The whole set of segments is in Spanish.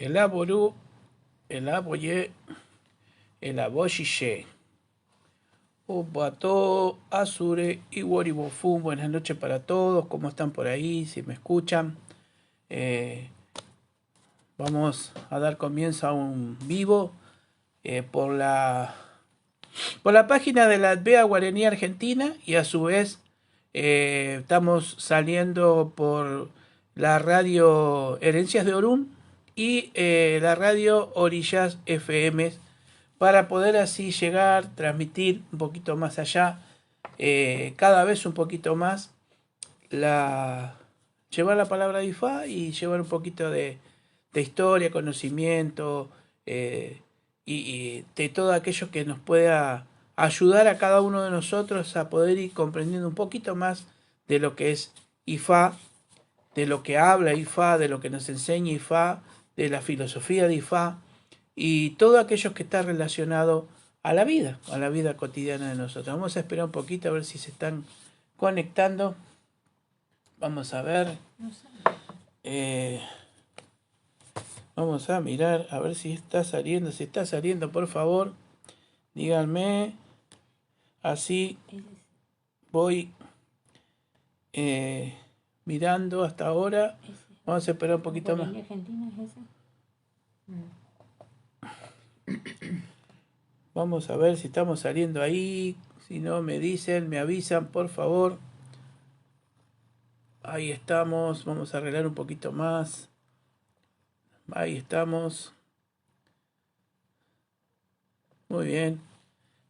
Elaboró, elaboyé, elaboyé. Obato, Azure y Waribofun. Buenas noches para todos. ¿Cómo están por ahí? Si me escuchan. Vamos a dar comienzo a un vivo por la página de la ADVEA Guaraní Argentina, y a su vez estamos saliendo por la radio Herencias de Orún y la radio Orillas FM, para poder así llegar, transmitir un poquito más allá, cada vez un poquito más, llevar la palabra de Ifá y llevar un poquito de historia, conocimiento, y de todo aquello que nos pueda ayudar a cada uno de nosotros a poder ir comprendiendo un poquito más de lo que es Ifá, de lo que habla Ifá, de lo que nos enseña Ifá, de la filosofía de Ifá y todo aquello que está relacionado a la vida cotidiana de nosotros. Vamos a esperar un poquito a ver si se están conectando. Vamos a ver. Vamos a mirar a ver si está saliendo. Si está saliendo, por favor, díganme. Así voy mirando hasta ahora. Vamos a esperar un poquito más. Argentina es ese? Vamos a ver si estamos saliendo ahí. Si no, me dicen, me avisan, por favor. Ahí estamos. Vamos a arreglar un poquito más. Ahí estamos. Muy bien.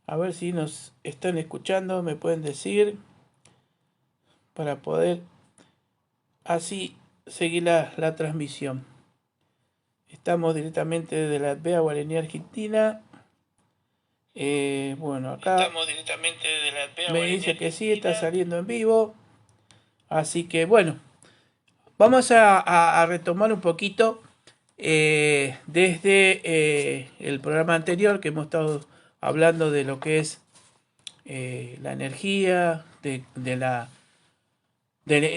A ver si nos están escuchando. Me pueden decir. Para poder así seguir la transmisión. Estamos directamente desde la ADVEA Guaraní Argentina. Bueno, acá estamos directamente desde la ADVEA me dice que sí, está saliendo en vivo. Así que bueno, vamos a retomar un poquito desde el programa anterior, que hemos estado hablando de lo que es la energía, de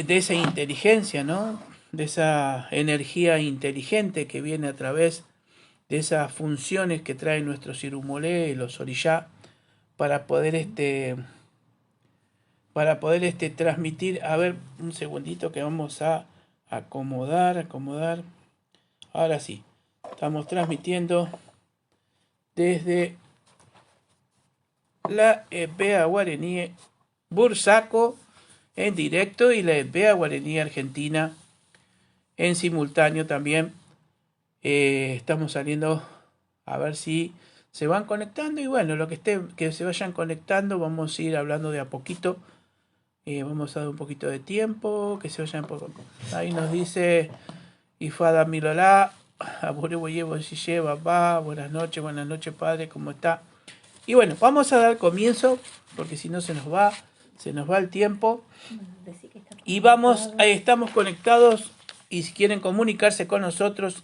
esa inteligencia, ¿no? De esa energía inteligente que viene a través de esas funciones que traen nuestros irumolé y los orillá para poder transmitir. A ver, un segundito que vamos a acomodar. Ahora sí, estamos transmitiendo desde la ADVEA Guaraní Bursaco en directo y la ADVEA Guaraní Argentina en simultáneo también. Estamos saliendo a ver si se van conectando, y bueno, que se vayan conectando, vamos a ir hablando de a poquito. Vamos a dar un poquito de tiempo, que se vayan por... Ahí nos dice Ifada Milolá, Abureboyevo Sille, papá, buenas noches padre, ¿cómo está? Y bueno, vamos a dar comienzo, porque si no se nos va el tiempo. Y estamos conectados, y si quieren comunicarse con nosotros,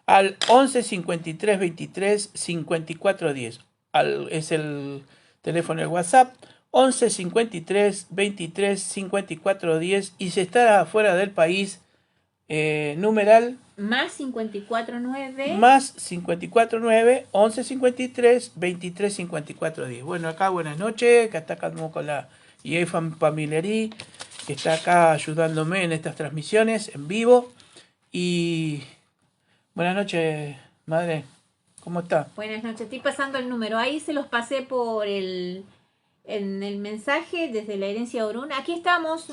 al 11 53 23 54 10. Es el teléfono de WhatsApp, 11 53 23 54 10. Y si está fuera del país, numeral más 549 11 53 23 54 10. Bueno, acá buenas noches, que está acá con la IEFA Pamilerí, que está acá ayudándome en estas transmisiones en vivo. Y buenas noches, madre, ¿cómo está? Buenas noches, estoy pasando el número, ahí se los pasé en el mensaje desde la Herencia Orún. Aquí estamos,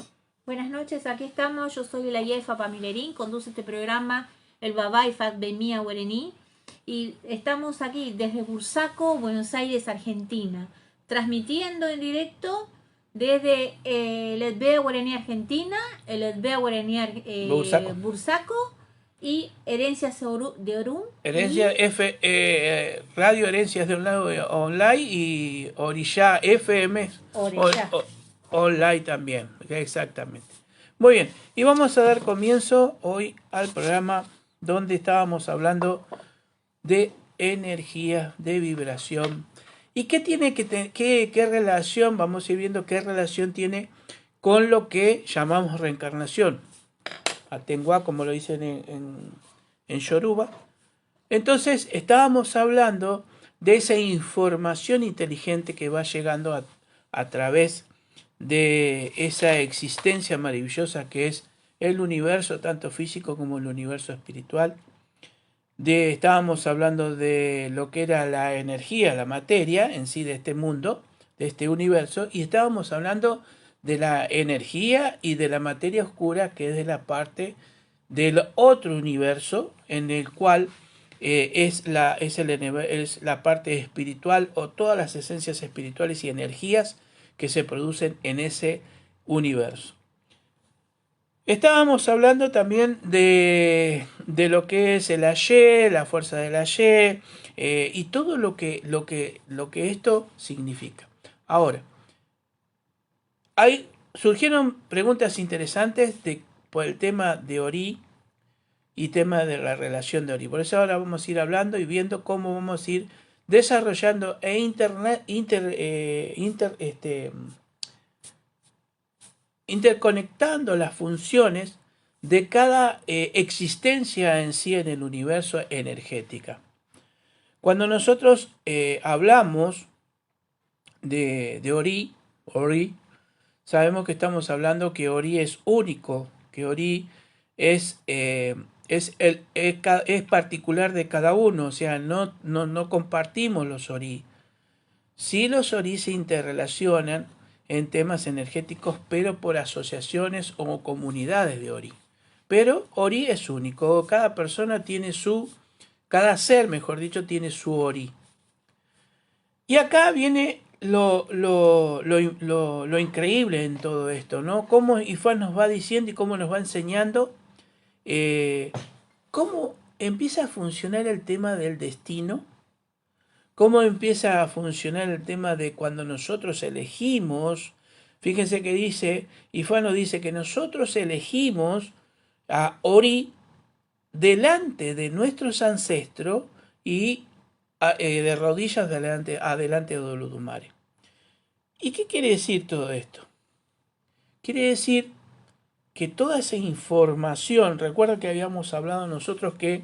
buenas noches, aquí estamos, yo soy la IEFA Pamilerín, conduce este programa el Babá Ifat Bemía Guaraní, y estamos aquí desde Bursaco, Buenos Aires, Argentina, transmitiendo en directo desde el ADVEA Guaraní Argentina, el ADVEA Guaraní Bursaco y Herencias de Orún. Radio Herencias de Online y Orillá FM online también, exactamente. Muy bien, y vamos a dar comienzo hoy al programa donde estábamos hablando de energía, de vibración. ¿Y qué tiene qué relación? Vamos a ir viendo qué relación tiene con lo que llamamos reencarnación. Atenguá, como lo dicen en Yoruba. Entonces estábamos hablando de esa información inteligente que va llegando a través de esa existencia maravillosa que es el universo, tanto físico como el universo espiritual. Estábamos hablando de lo que era la energía, la materia en sí de este mundo, de este universo, y estábamos hablando de la energía y de la materia oscura, que es de la parte del otro universo, en el cual es la parte espiritual o todas las esencias espirituales y energías que se producen en ese universo. Estábamos hablando también de lo que es el Aye, la fuerza del Aye, y todo lo que esto significa. Ahora, surgieron preguntas interesantes por el tema de Ori y tema de la relación de Ori. Por eso ahora vamos a ir hablando y viendo cómo vamos a ir desarrollando interconectando las funciones de cada existencia en sí en el universo energética. Cuando nosotros hablamos de Ori, sabemos que estamos hablando que Ori es único, que Ori es particular de cada uno, o sea, no compartimos los Ori. Sí, los Ori se interrelacionan en temas energéticos, pero por asociaciones o comunidades de Ori. Pero Ori es único, cada persona tiene cada ser, mejor dicho, tiene su Ori. Y acá viene lo increíble en todo esto, ¿no? Cómo Ifán nos va diciendo y cómo nos va enseñando cómo empieza a funcionar el tema del destino, cómo empieza a funcionar el tema de cuando nosotros elegimos. Fíjense que dice, Ifán nos dice que nosotros elegimos a Ori delante de nuestros ancestros y de rodillas adelante de Olodumare. ¿Y qué quiere decir todo esto? Quiere decir que toda esa información, recuerda que habíamos hablado nosotros que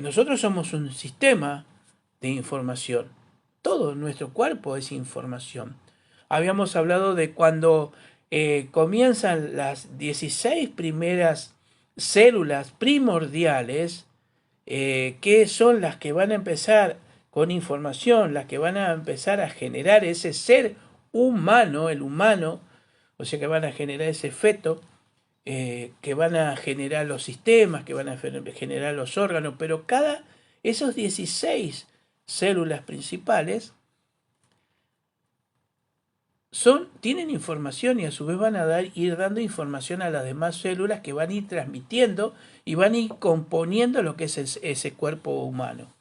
nosotros somos un sistema de información. Todo nuestro cuerpo es información. Habíamos hablado de cuando comienzan las 16 primeras células primordiales, que son las que van a empezar con información, las que van a empezar a generar ese ser humano, el humano, o sea que van a generar ese feto, que van a generar los sistemas, que van a generar los órganos, pero esos 16 células principales tienen información y a su vez van a ir dando información a las demás células que van a ir transmitiendo y van a ir componiendo lo que es ese cuerpo humano.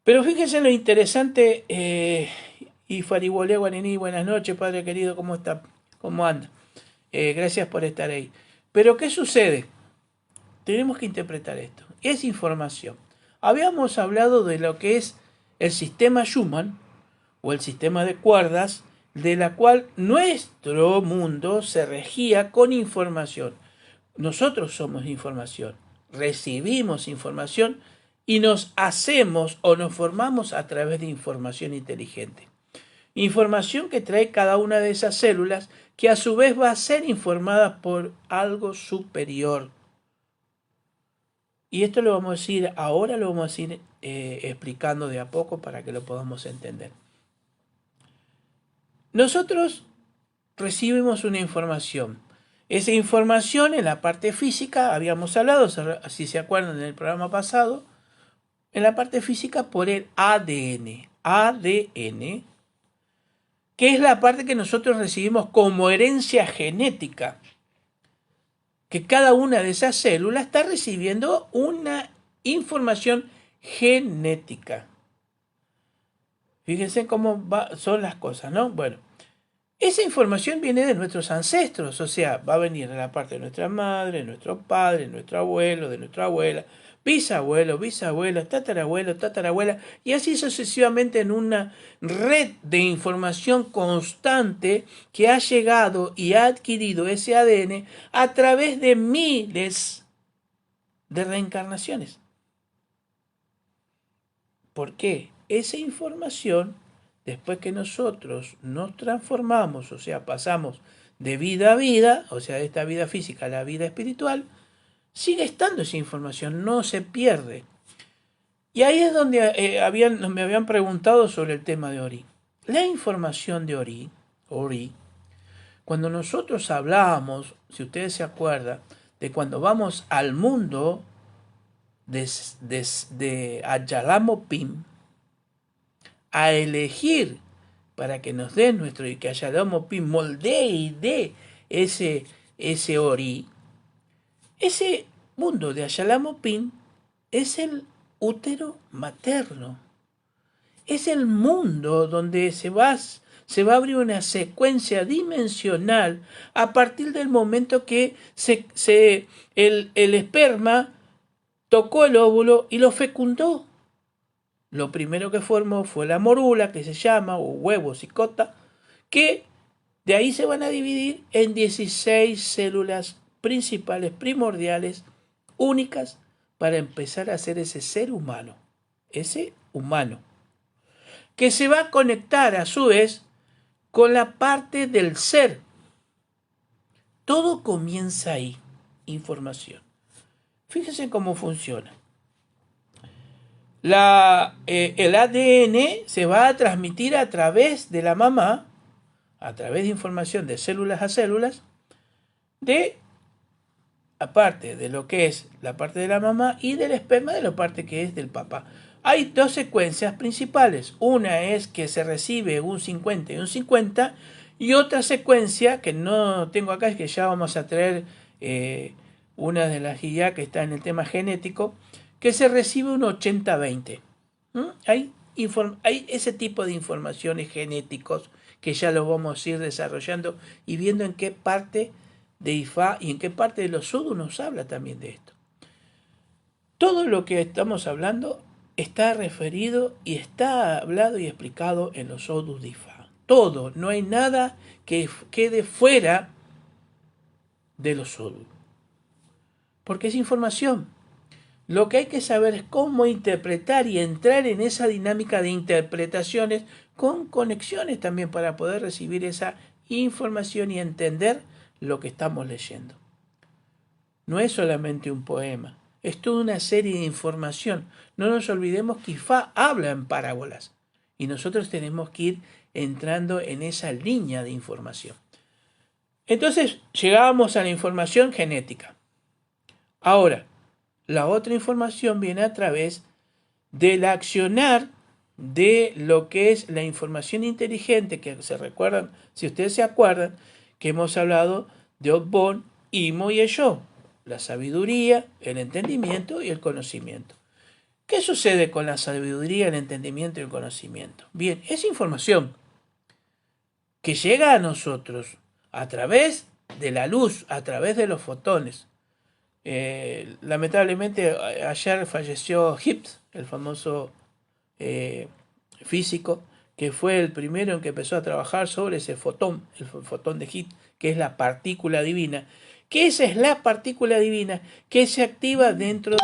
Pero fíjense lo interesante, y Faribolé Guarení, buenas noches, padre querido, ¿cómo está? ¿Cómo anda? Gracias por estar ahí. Pero ¿qué sucede? Tenemos que interpretar esto. Es información. Habíamos hablado de lo que es el sistema Schumann o el sistema de cuerdas, de la cual nuestro mundo se regía con información. Nosotros somos información, recibimos información y nos hacemos o nos formamos a través de información inteligente. Información que trae cada una de esas células, que a su vez va a ser informada por algo superior. Y esto lo vamos a decir, ahora lo vamos a ir explicando de a poco para que lo podamos entender. Nosotros recibimos una información. Esa información en la parte física, habíamos hablado, si se acuerdan en el programa pasado, en la parte física por el ADN. ADN, que es la parte que nosotros recibimos como herencia genética. Que cada una de esas células está recibiendo una información genética. Fíjense cómo son las cosas, ¿no? Bueno, esa información viene de nuestros ancestros, o sea, va a venir de la parte de nuestra madre, de nuestro padre, de nuestro abuelo, de nuestra abuela, bisabuelo, tatarabuelo, tatarabuela, y así sucesivamente en una red de información constante que ha llegado y ha adquirido ese ADN a través de miles de reencarnaciones. ¿Por qué? Esa información, después que nosotros nos transformamos, o sea, pasamos de vida a vida, o sea, de esta vida física a la vida espiritual, sigue estando esa información, no se pierde. Y ahí es donde me habían preguntado sobre el tema de Ori. La información de Ori, cuando nosotros hablábamos, si ustedes se acuerdan, de cuando vamos al mundo de Ayalamopim, a elegir para que nos den nuestro y que Ayalamopim moldee y dé ese Ori, ese mundo de Ayalamopim es el útero materno. Es el mundo donde se va a abrir una secuencia dimensional a partir del momento que el esperma tocó el óvulo y lo fecundó. Lo primero que formó fue la morula, que se llama, o huevo cicota, que de ahí se van a dividir en 16 células principales, primordiales, únicas, para empezar a hacer ese ser humano, que se va a conectar a su vez con la parte del ser. Todo comienza ahí, información. Fíjense cómo funciona. El ADN se va a transmitir a través de la mamá, a través de información de células a células, aparte de lo que es la parte de la mamá y del esperma de la parte que es del papá. Hay dos secuencias principales. Una es que se recibe un 50 y un 50, y otra secuencia que no tengo acá, es que ya vamos a traer una de las guías que está en el tema genético, que se recibe un 80-20. Hay ese tipo de informaciones genéticos que ya lo vamos a ir desarrollando y viendo en qué parte de Ifá y en qué parte de los Sudus nos habla también de esto. Todo lo que estamos hablando está referido y está hablado y explicado en los Sudus de Ifá. Todo, no hay nada que quede fuera de los Sudus. Porque es información. Lo que hay que saber es cómo interpretar y entrar en esa dinámica de interpretaciones con conexiones también para poder recibir esa información y entender lo que estamos leyendo. No es solamente un poema, es toda una serie de información. No nos olvidemos que Ifá habla en parábolas y nosotros tenemos que ir entrando en esa línea de información. Entonces llegábamos a la información genética. Ahora, la otra información viene a través del accionar de lo que es la información inteligente, que se recuerdan, si ustedes se acuerdan, que hemos hablado de Otbon, Imo y Eshó, la sabiduría, el entendimiento y el conocimiento. ¿Qué sucede con la sabiduría, el entendimiento y el conocimiento? Bien, es información que llega a nosotros a través de la luz, a través de los fotones. Lamentablemente ayer falleció Higgs, el famoso físico, que fue el primero en que empezó a trabajar sobre ese fotón, el fotón de Higgs, que es la partícula divina, que esa es la partícula divina que se activa dentro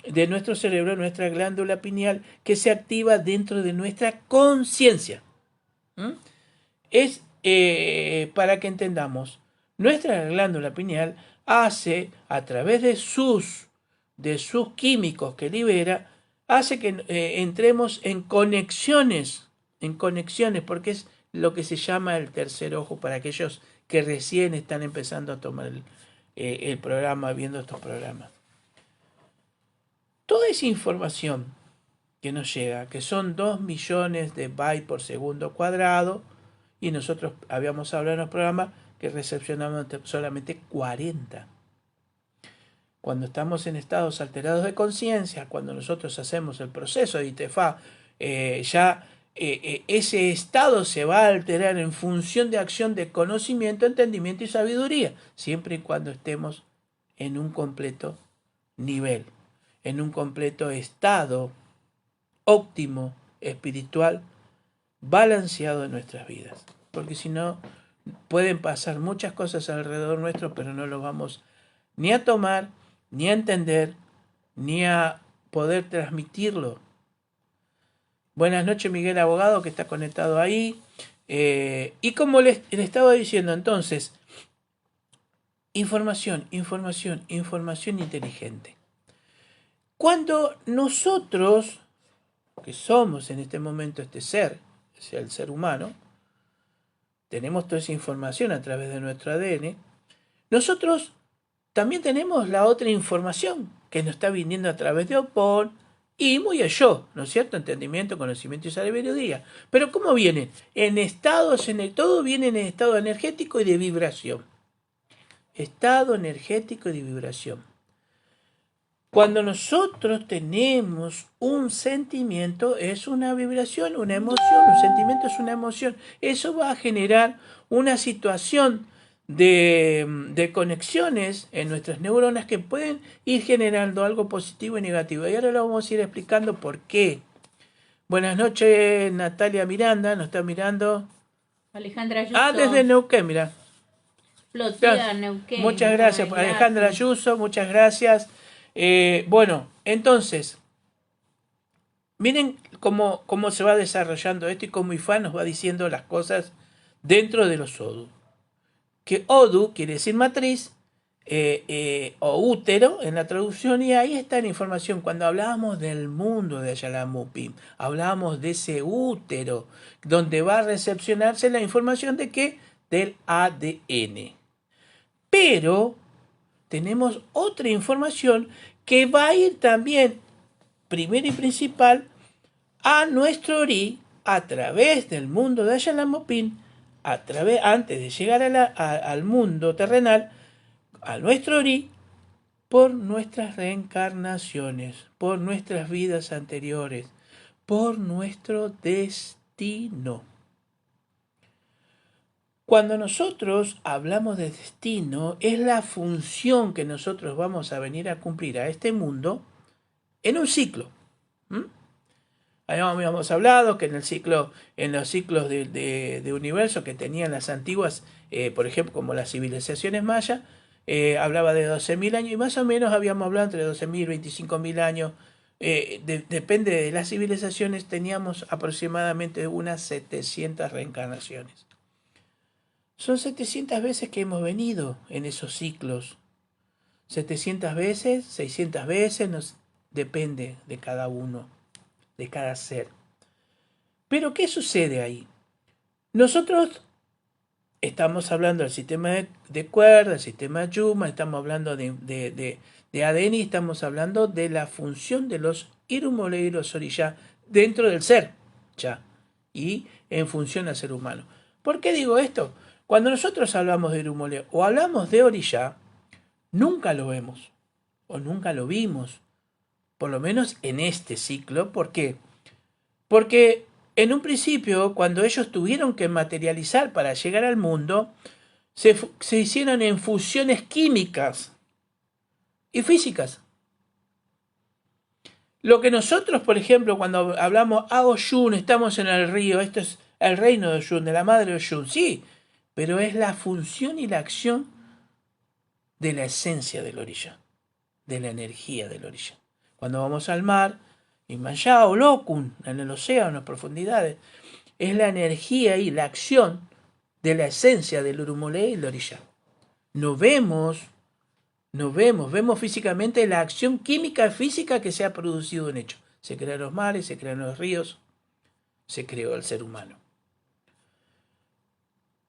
de nuestro cerebro, nuestra glándula pineal, que se activa dentro de nuestra conciencia. Es para que entendamos, nuestra glándula pineal hace, a través de sus químicos que libera, hace que entremos en conexiones, porque es lo que se llama el tercer ojo para aquellos que recién están empezando a tomar el programa, viendo estos programas. Toda esa información que nos llega, que son 2 millones de bytes por segundo cuadrado, y nosotros habíamos hablado en los programas que recepcionamos solamente 40. Cuando estamos en estados alterados de conciencia, cuando nosotros hacemos el proceso de ITFA, ese estado se va a alterar en función de acción de conocimiento, entendimiento y sabiduría, siempre y cuando estemos en un completo nivel, en un completo estado óptimo, espiritual, balanceado en nuestras vidas. Porque si no, pueden pasar muchas cosas alrededor nuestro, pero no lo vamos ni a tomar, ni a entender, ni a poder transmitirlo Buenas noches, Miguel Abogado, que está conectado ahí. Y como le estaba diciendo, entonces, información inteligente. Cuando nosotros, que somos en este momento este ser, o sea, el ser humano, tenemos toda esa información a través de nuestro ADN, nosotros también tenemos la otra información que nos está viniendo a través de Opón y muy a yo, ¿no es cierto? Entendimiento, conocimiento y sabiduría. Pero ¿cómo vienen? En estados, todo viene en estado energético y de vibración. Estado energético y de vibración. Cuando nosotros tenemos un sentimiento, es una vibración, una emoción. Un sentimiento es una emoción. Eso va a generar una situación de conexiones en nuestras neuronas que pueden ir generando algo positivo y negativo. Y ahora lo vamos a ir explicando por qué. Buenas noches, Natalia Miranda, nos está mirando. Alejandra Ayuso. Desde Neuquén, mira. Flotilla, Neuquén. Muchas gracias, Alejandra Ayuso, muchas gracias. Bueno, entonces, miren cómo se va desarrollando esto y cómo Ifá nos va diciendo las cosas dentro de los Odu. Que Odu quiere decir matriz o útero en la traducción, y ahí está la información. Cuando hablábamos del mundo de Ayalamupim, hablábamos de ese útero donde va a recepcionarse la información de qué, del ADN. Pero tenemos otra información que va a ir también, primero y principal, a nuestro Ori a través del mundo de Ayalamupim, antes de llegar al mundo terrenal, a nuestro Ori, por nuestras reencarnaciones, por nuestras vidas anteriores, por nuestro destino. Cuando nosotros hablamos de destino, es la función que nosotros vamos a venir a cumplir a este mundo en un ciclo. Habíamos hablado que en los ciclos de universo que tenían las antiguas, por ejemplo, como las civilizaciones mayas, hablaba de 12.000 años, y más o menos habíamos hablado entre 12.000 y 25.000 años. Depende de las civilizaciones, teníamos aproximadamente unas 700 reencarnaciones. Son 700 veces que hemos venido en esos ciclos. 700 veces, 600 veces, depende de cada uno, de cada ser. Pero ¿qué sucede ahí? Nosotros estamos hablando del sistema de cuerda, del sistema Yuma, estamos hablando de ADN, y estamos hablando de la función de los Irumolé y los Orishá dentro del ser, ya, y en función al ser humano. ¿Por qué digo esto? Cuando nosotros hablamos de Irumolé o hablamos de Orishá, nunca lo vemos, o nunca lo vimos, por lo menos en este ciclo. ¿Por qué? Porque en un principio, cuando ellos tuvieron que materializar para llegar al mundo, se hicieron en fusiones químicas y físicas. Lo que nosotros, por ejemplo, cuando hablamos a Oshun, estamos en el río, esto es el reino de Oshun, de la madre Oshun, sí, pero es la función y la acción de la esencia del orilla, de la energía del orilla. Cuando vamos al mar, Himalaya o Lokun, en el océano, en las profundidades, es la energía y la acción de la esencia del Urumolé y el orilla. No vemos, vemos físicamente la acción química física que se ha producido en hecho. Se crearon los mares, se crearon los ríos, se creó el ser humano.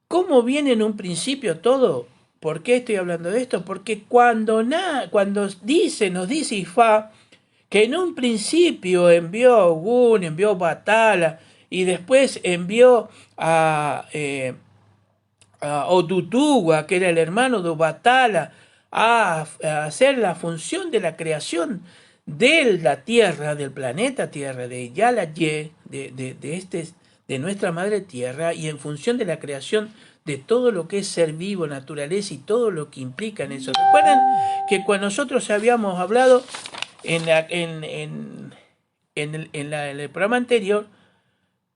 ¿Cómo viene en un principio todo? ¿Por qué estoy hablando de esto? Porque cuando nos dice Ifá que en un principio envió a Ogún, envió a Batala, y después envió a Otutuwa, que era el hermano de Batala, a hacer la función de la creación de la Tierra, del planeta Tierra, de Yalayé, de nuestra madre Tierra, y en función de la creación de todo lo que es ser vivo, naturaleza y todo lo que implica en eso. ¿Recuerdan que cuando nosotros habíamos hablado en el programa anterior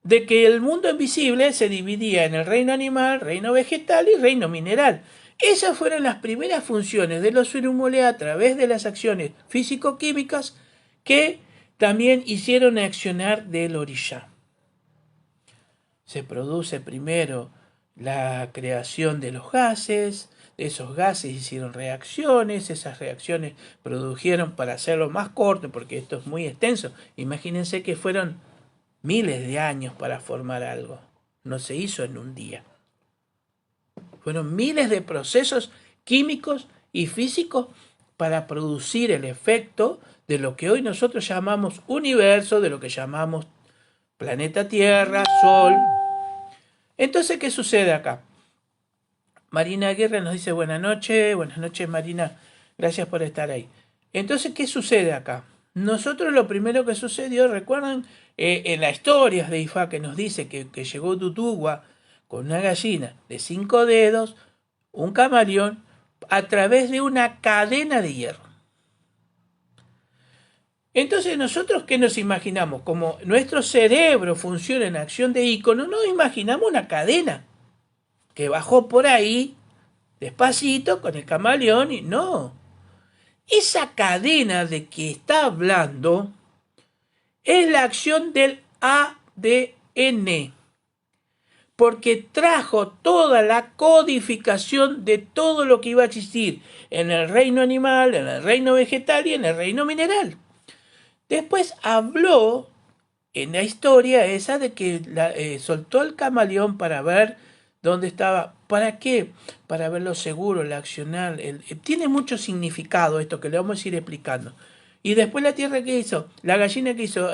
de que el mundo invisible se dividía en el reino animal, reino vegetal y reino mineral? Esas fueron las primeras funciones de los Irumolé a través de las acciones físico-químicas que también hicieron accionar del orishá. Se produce primero la creación de los gases, esos gases hicieron reacciones, esas reacciones produjeron, para hacerlo más corto, porque esto es muy extenso, imagínense que fueron miles de años para formar algo, no se hizo en un día. Fueron miles de procesos químicos y físicos para producir el efecto de lo que hoy nosotros llamamos universo, de lo que llamamos planeta Tierra, Sol. Entonces, ¿qué sucede acá? Marina Aguirre nos dice buenas noches Marina, gracias por estar ahí. Entonces, ¿qué sucede acá? Nosotros lo primero que sucedió, recuerdan, en la historia de Ifá que nos dice que llegó Tutugua con una gallina de 5 dedos, un camaleón, a través de una cadena de hierro. Entonces nosotros, ¿qué nos imaginamos? Como nuestro cerebro funciona en acción de ícono, nos imaginamos una cadena que bajó por ahí, despacito, con el camaleón, y no. Esa cadena de que está hablando es la acción del ADN, porque trajo toda la codificación de todo lo que iba a existir en el reino animal, en el reino vegetal y en el reino mineral. Después habló en la historia esa de que soltó el camaleón para ver dónde estaba. ¿Para qué? Para verlo seguro, el accionar. Tiene mucho significado esto que le vamos a ir explicando. Y después la tierra, ¿qué hizo? La gallina, ¿qué hizo?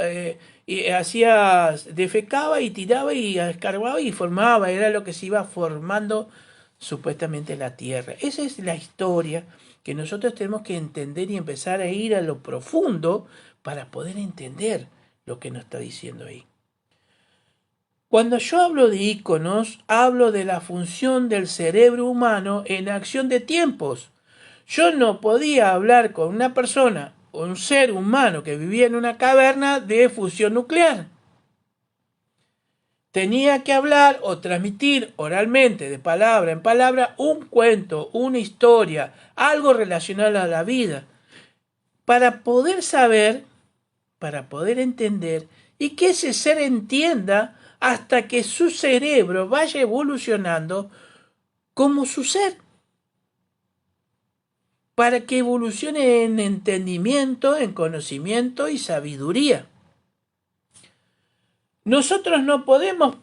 Defecaba y tiraba y escarbaba y formaba. Era lo que se iba formando supuestamente la tierra. Esa es la historia que nosotros tenemos que entender y empezar a ir a lo profundo para poder entender lo que nos está diciendo ahí. Cuando yo hablo de íconos, hablo de la función del cerebro humano en acción de tiempos. Yo no podía hablar con una persona, un ser humano que vivía en una caverna, de fusión nuclear. Tenía que hablar o transmitir oralmente, de palabra en palabra, un cuento, una historia, algo relacionado a la vida, para poder saber, para poder entender, y que ese ser entienda hasta que su cerebro vaya evolucionando como su ser, para que evolucione en entendimiento, en conocimiento y sabiduría. Nosotros no podemos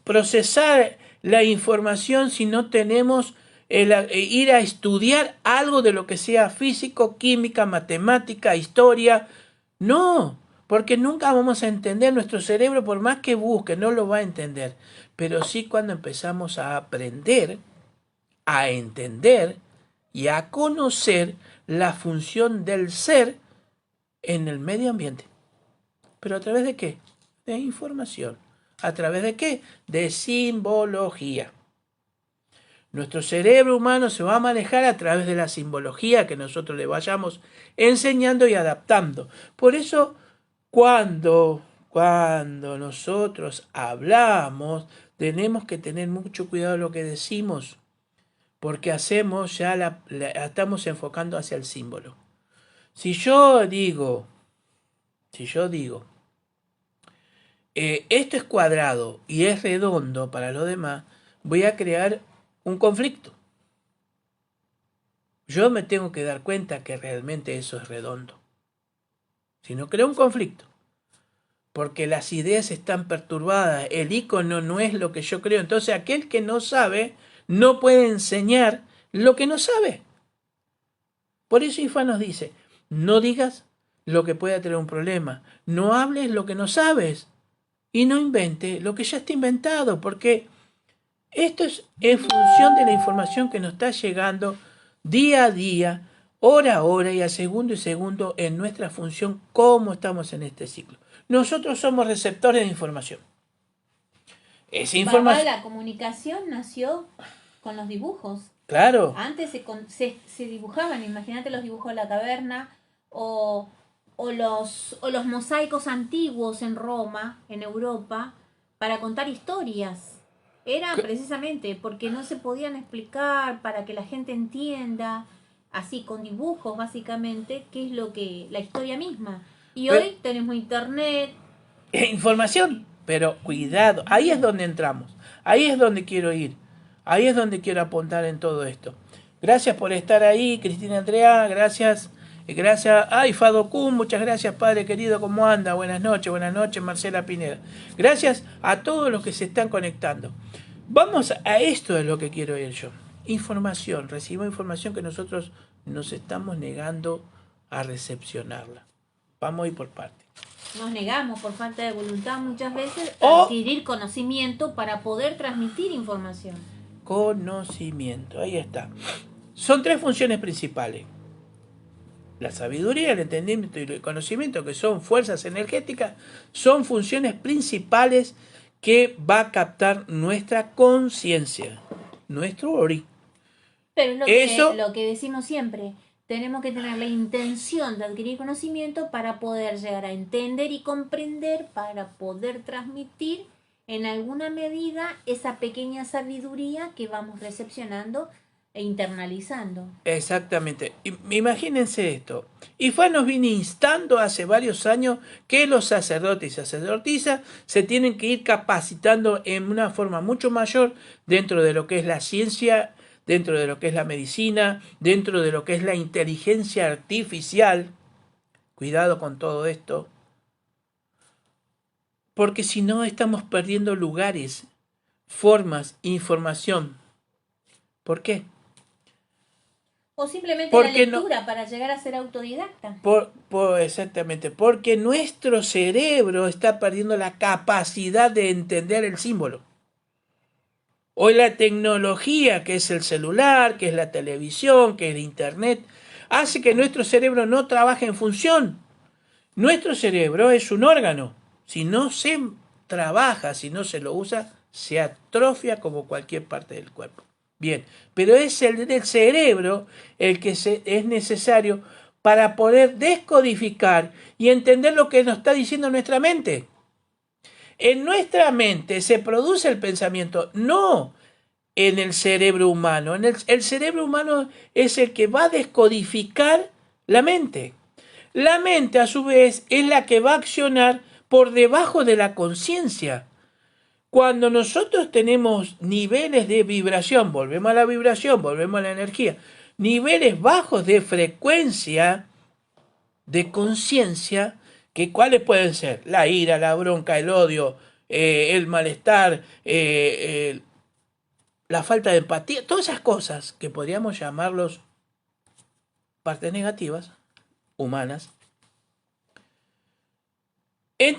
procesar la información si no tenemos ir a estudiar algo de lo que sea físico, química, matemática, historia. No, porque nunca vamos a entender. Nuestro cerebro, por más que busque, no lo va a entender. Pero sí cuando empezamos a aprender, a entender y a conocer la función del ser en el medio ambiente. ¿Pero a través de qué? De información. ¿A través de qué? De simbología. Nuestro cerebro humano se va a manejar a través de la simbología que nosotros le vayamos enseñando y adaptando. Por eso, cuando nosotros hablamos, tenemos que tener mucho cuidado de lo que decimos, porque hacemos ya estamos enfocando hacia el símbolo. Si yo digo, esto es cuadrado y es redondo para los demás, voy a crear un conflicto. Yo me tengo que dar cuenta que realmente eso es redondo. Si no, creo un conflicto. Porque las ideas están perturbadas, el icono no es lo que yo creo. Entonces aquel que no sabe no puede enseñar lo que no sabe. Por eso Ifá nos dice, no digas lo que pueda tener un problema, no hables lo que no sabes y no invente lo que ya está inventado, porque esto es en función de la información que nos está llegando día a día, hora a hora y a segundo y segundo en nuestra función, cómo estamos en este ciclo. Nosotros somos receptores de información. Esa información. La comunicación nació con los dibujos. Claro. Antes se dibujaban, imagínate los dibujos de la caverna o los mosaicos antiguos en Roma, en Europa, para contar historias. Era precisamente porque no se podían explicar, para que la gente entienda, así con dibujos básicamente, qué es lo que la historia misma. Y hoy tenemos internet. Información, pero cuidado, ahí es donde entramos, ahí es donde quiero ir, ahí es donde quiero apuntar en todo esto. Gracias por estar ahí, Cristina Andrea, gracias, ay, Fado Kun, muchas gracias, padre querido, ¿cómo anda? Buenas noches, Marcela Pineda. Gracias a todos los que se están conectando. Vamos a esto, es lo que quiero ir yo. Información, recibimos información que nosotros nos estamos negando a recepcionarla. Vamos a ir por partes. Nos negamos por falta de voluntad muchas veces a adquirir conocimiento para poder transmitir información. Conocimiento, ahí está. Son 3 funciones principales. La sabiduría, el entendimiento y el conocimiento, que son fuerzas energéticas, son funciones principales que va a captar nuestra conciencia, nuestro ori. Pero lo que decimos siempre, tenemos que tener la intención de adquirir conocimiento para poder llegar a entender y comprender, para poder transmitir en alguna medida esa pequeña sabiduría que vamos recepcionando e internalizando. Exactamente. Imagínense esto. IFA nos viene instando hace varios años que los sacerdotes y sacerdotisas se tienen que ir capacitando en una forma mucho mayor dentro de lo que es la ciencia, dentro de lo que es la medicina, dentro de lo que es la inteligencia artificial. Cuidado con todo esto. Porque si no estamos perdiendo lugares, formas, información. ¿Por qué? O simplemente la lectura para llegar a ser autodidacta. Exactamente, porque nuestro cerebro está perdiendo la capacidad de entender el símbolo. Hoy la tecnología, que es el celular, que es la televisión, que es el internet, hace que nuestro cerebro no trabaje en función. Nuestro cerebro es un órgano. Si no se trabaja, si no se lo usa, se atrofia como cualquier parte del cuerpo. Bien, pero es el del cerebro el que es necesario para poder descodificar y entender lo que nos está diciendo nuestra mente. En nuestra mente se produce el pensamiento, no en el cerebro humano. El cerebro humano es el que va a descodificar la mente. La mente, a su vez, es la que va a accionar por debajo de la conciencia. Cuando nosotros tenemos niveles de vibración, volvemos a la vibración, volvemos a la energía, niveles bajos de frecuencia, de conciencia, que ¿cuáles pueden ser? La ira, la bronca, el odio, el malestar, la falta de empatía, todas esas cosas que podríamos llamarlos partes negativas, humanas,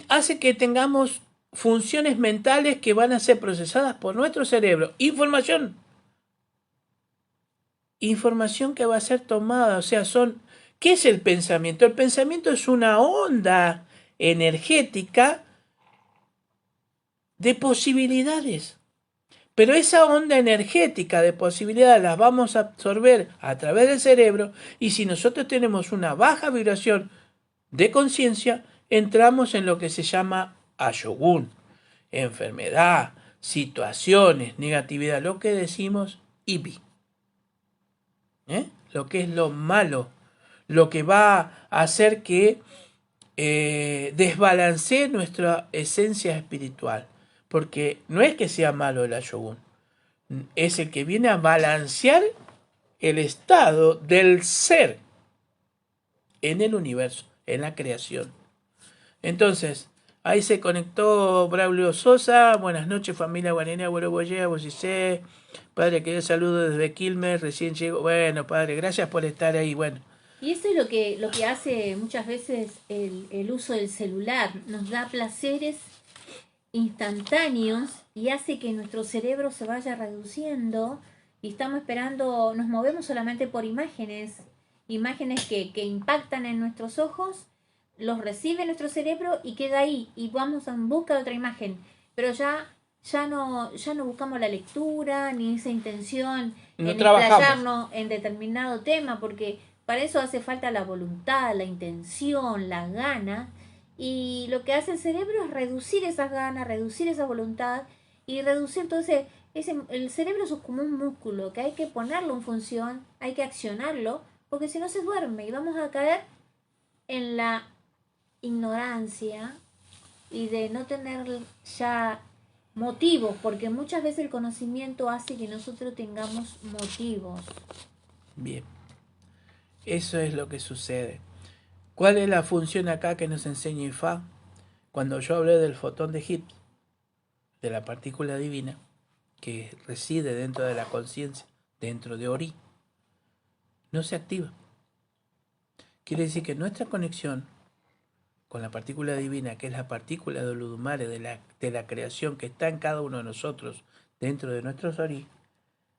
hace que tengamos funciones mentales que van a ser procesadas por nuestro cerebro. Información que va a ser tomada, o sea, ¿qué es el pensamiento? El pensamiento es una onda energética de posibilidades. Pero esa onda energética de posibilidades las vamos a absorber a través del cerebro, y si nosotros tenemos una baja vibración de conciencia, entramos en lo que se llama Ashogun, enfermedad, situaciones, negatividad, lo que decimos Ibi. Lo que es lo malo, lo que va a hacer que desbalancee nuestra esencia espiritual. Porque no es que sea malo el Ashogun, es el que viene a balancear el estado del ser en el universo, en la creación. Entonces, ahí se conectó Braulio Sosa. Buenas noches, familia guarena, abuelo Boyea, Bocicé. Padre, que saludo desde Quilmes, recién llego. Bueno, padre, gracias por estar ahí. Bueno. Y eso es lo que hace muchas veces el uso del celular. Nos da placeres instantáneos y hace que nuestro cerebro se vaya reduciendo y estamos esperando, nos movemos solamente por imágenes que impactan en nuestros ojos, los recibe nuestro cerebro y queda ahí y vamos en busca de otra imagen, pero ya no buscamos la lectura ni esa intención en explayarnos en determinado tema, porque para eso hace falta la voluntad, la intención, la gana. Y lo que hace el cerebro es reducir esas ganas, reducir esa voluntad y reducir. Entonces, el cerebro es como un músculo que hay que ponerlo en función, hay que accionarlo, porque si no se duerme y vamos a caer en la ignorancia y de no tener ya motivos, porque muchas veces el conocimiento hace que nosotros tengamos motivos. Bien, eso es lo que sucede. ¿Cuál es la función acá que nos enseña Ifá? Cuando yo hablé del fotón de Higgs, de la partícula divina, que reside dentro de la conciencia, dentro de Ori, no se activa. Quiere decir que nuestra conexión con la partícula divina, que es la partícula de Olodumare, de la creación que está en cada uno de nosotros, dentro de nuestros Ori,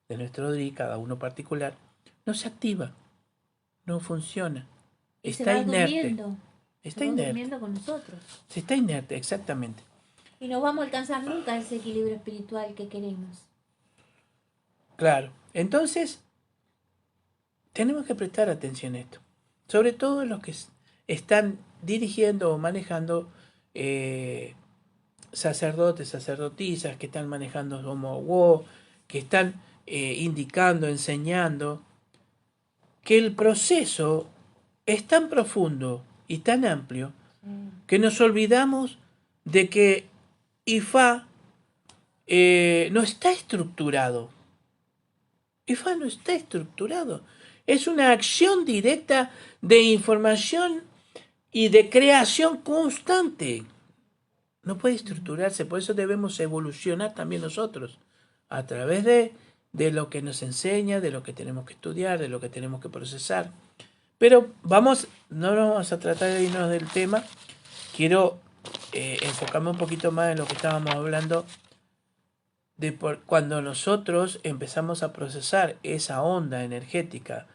de nuestro Ori, cada uno particular, no se activa, no funciona, Y se está va inerte. durmiendo. Está Se va inerte. durmiendo con nosotros. Se está inerte, exactamente. Y no vamos a alcanzar nunca ese equilibrio espiritual que queremos. Claro. Entonces, tenemos que prestar atención a esto. Sobre todo los que están dirigiendo o manejando sacerdotes, sacerdotisas, que están manejando Homo, que están indicando, enseñando, que el proceso es tan profundo y tan amplio que nos olvidamos de que Ifá no está estructurado. Ifá no está estructurado. Es una acción directa de información y de creación constante. No puede estructurarse, por eso debemos evolucionar también nosotros, a través de lo que nos enseña, de lo que tenemos que estudiar, de lo que tenemos que procesar. Pero no vamos a tratar de irnos del tema. Quiero enfocarme un poquito más en lo que estábamos hablando de cuando nosotros empezamos a procesar esa onda energética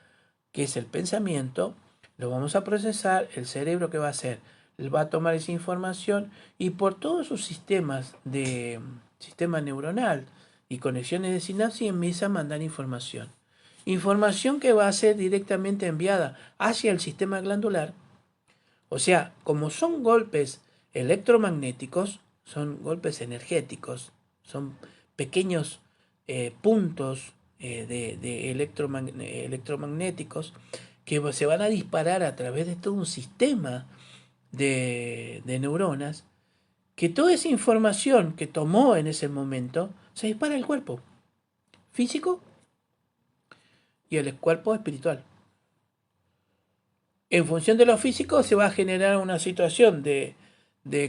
que es el pensamiento, lo vamos a procesar, el cerebro ¿qué va a hacer? Él va a tomar esa información y por todos sus sistema neuronal y conexiones de sinapsis empieza a mandar información. Información que va a ser directamente enviada hacia el sistema glandular. O sea, como son golpes electromagnéticos, son golpes energéticos, son pequeños puntos de electromagnéticos que se van a disparar a través de todo un sistema de neuronas, que toda esa información que tomó en ese momento se dispara al cuerpo físico y al cuerpo espiritual. En función de lo físico se va a generar una situación de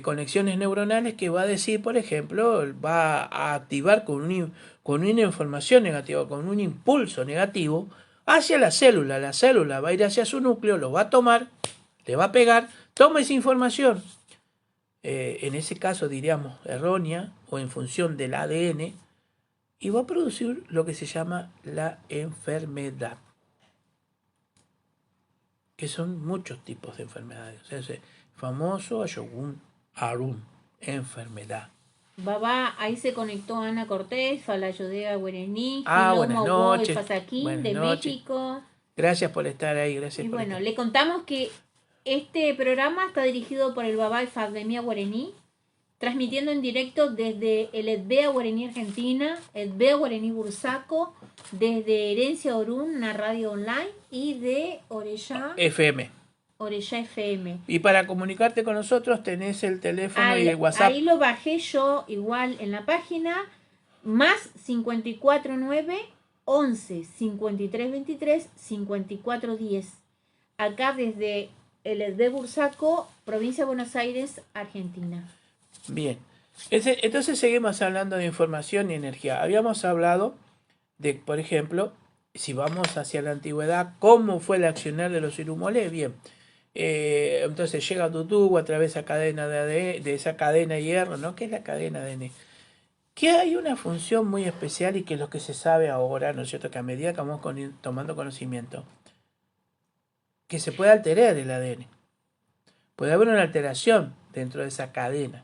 conexiones neuronales que va a decir, por ejemplo, va a activar con una información negativa, con un impulso negativo hacia la célula. La célula va a ir hacia su núcleo, lo va a tomar, le va a pegar, toma esa información, en ese caso diríamos errónea o en función del ADN, y va a producir lo que se llama la enfermedad, que son muchos tipos de enfermedades. O sea, ese famoso Ashogun Arun, enfermedad. Babá, ahí se conectó Ana Cortés, Falayodea Guarení, Buenas noches. Fasaquín Buenas de noches. México. Gracias por estar ahí, gracias Y por bueno, estar. le contamos que este programa está dirigido por el Babá y Fademia Guarení, transmitiendo en directo desde el Edbea Guarení Argentina, Edbea Guarení Bursaco, desde Herencia Orún, una radio online, y de Orellá FM. FM. Y para comunicarte con nosotros tenés el teléfono y el WhatsApp. Ahí lo bajé yo igual en la página, más 549 11 53 23 54 10. Acá desde el Edbea Bursaco, provincia de Buenos Aires, Argentina. Bien, entonces seguimos hablando de información y energía. Habíamos hablado de, por ejemplo, si vamos hacia la antigüedad, cómo fue el accionar de los irumolé. Bien, entonces llega Tutugu a través de esa cadena de esa cadena de hierro, ¿no? ¿Qué es la cadena de ADN? Que hay una función muy especial y que es lo que se sabe ahora, ¿no es cierto? Que a medida que vamos tomando conocimiento, que se puede alterar el ADN. Puede haber una alteración dentro de esa cadena.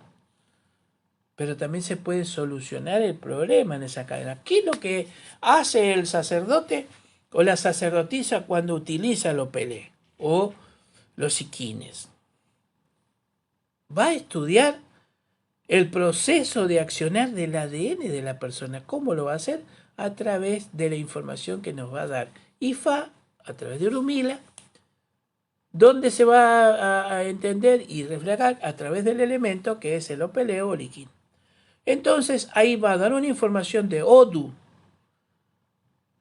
Pero también se puede solucionar el problema en esa cadena. ¿Qué es lo que hace el sacerdote o la sacerdotisa cuando utiliza los pelé o los siquines? Va a estudiar el proceso de accionar del ADN de la persona. ¿Cómo lo va a hacer? A través de la información que nos va a dar Ifá, a través de Orumila, donde se va a entender y reflejar a través del elemento que es el opeleo o liquín. Entonces ahí va a dar una información de Odu,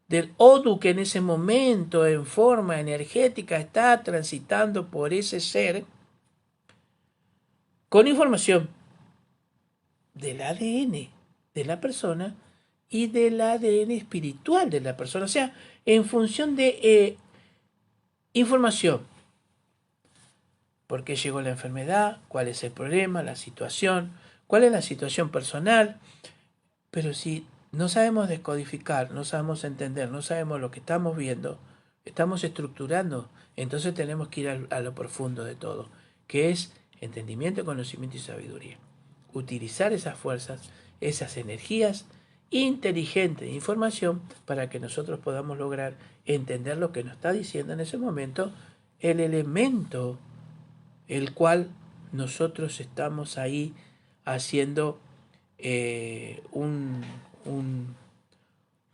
del Odu que en ese momento en forma energética está transitando por ese ser, con información del ADN de la persona y del ADN espiritual de la persona. O sea, en función de información. ¿Por qué llegó la enfermedad? ¿Cuál es el problema? ¿La situación? ¿Cuál es la situación personal? Pero si no sabemos descodificar, no sabemos entender, no sabemos lo que estamos viendo, estamos estructurando, entonces tenemos que ir a lo profundo de todo, que es entendimiento, conocimiento y sabiduría. Utilizar esas fuerzas, esas energías inteligentes de información para que nosotros podamos lograr entender lo que nos está diciendo en ese momento el elemento el cual nosotros estamos ahí haciendo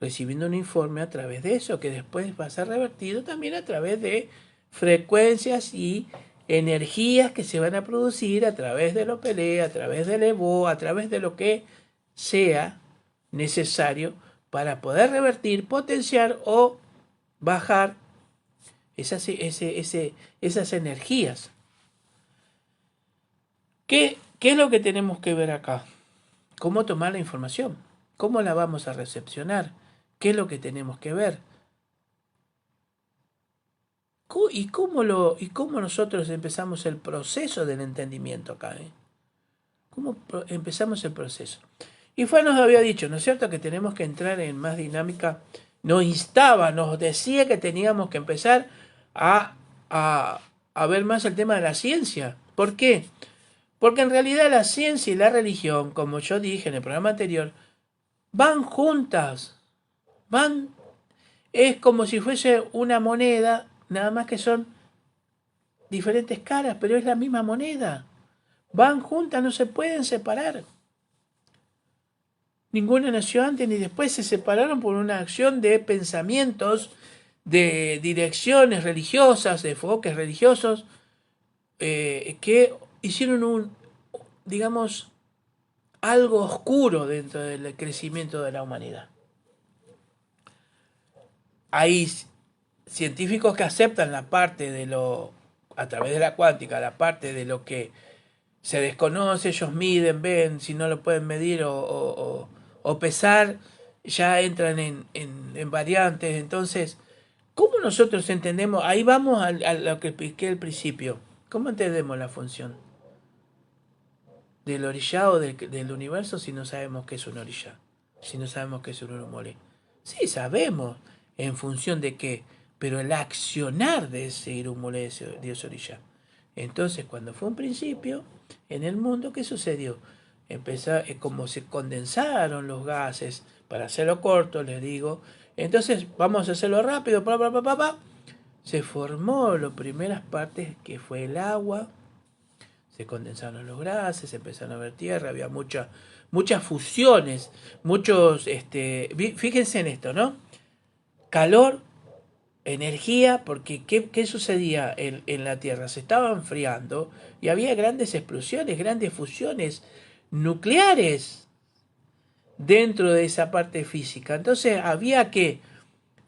recibiendo un informe a través de eso, que después va a ser revertido también a través de frecuencias y energías que se van a producir a través de lo pelea, a través del Evo, a través de lo que sea necesario para poder revertir, potenciar o bajar esas energías. ¿Qué es lo que tenemos que ver acá? ¿Cómo tomar la información? ¿Cómo la vamos a recepcionar? ¿Qué es lo que tenemos que ver? ¿Y cómo nosotros empezamos el proceso del entendimiento acá? ¿Cómo empezamos el proceso? Y Juan nos había dicho, ¿no es cierto?, que tenemos que entrar en más dinámica. Nos instaba, nos decía que teníamos que empezar a ver más el tema de la ciencia. ¿Por qué? Porque en realidad la ciencia y la religión, como yo dije en el programa anterior, van juntas. Es como si fuese una moneda, nada más que son diferentes caras, pero es la misma moneda. Van juntas, no se pueden separar. Ninguna nació antes ni después, se separaron por una acción de pensamientos, de direcciones religiosas, de enfoques religiosos, que hicieron digamos, algo oscuro dentro del crecimiento de la humanidad. Hay científicos que aceptan la parte de a través de la cuántica, la parte de lo que se desconoce, ellos miden, ven, si no lo pueden medir o pesar, ya entran en variantes. Entonces, ¿cómo nosotros entendemos? Ahí vamos a lo que expliqué al principio. ¿Cómo entendemos la función del orillá o del universo si no sabemos qué es un orillá? Si no sabemos qué es un urumole. Sí, sabemos en función de qué, pero el accionar de ese irumole, de ese orillá. Entonces, cuando fue un principio, en el mundo, ¿qué sucedió? Como se condensaron los gases, para hacerlo corto, les digo, entonces vamos a hacerlo rápido, se formó las primeras partes que fue el agua, se condensaron los gases, se empezaron a ver tierra, había muchas fusiones, fíjense en esto, ¿no? Calor, energía, porque ¿qué sucedía en la Tierra? Se estaba enfriando y había grandes explosiones, grandes fusiones nucleares dentro de esa parte física. Entonces había que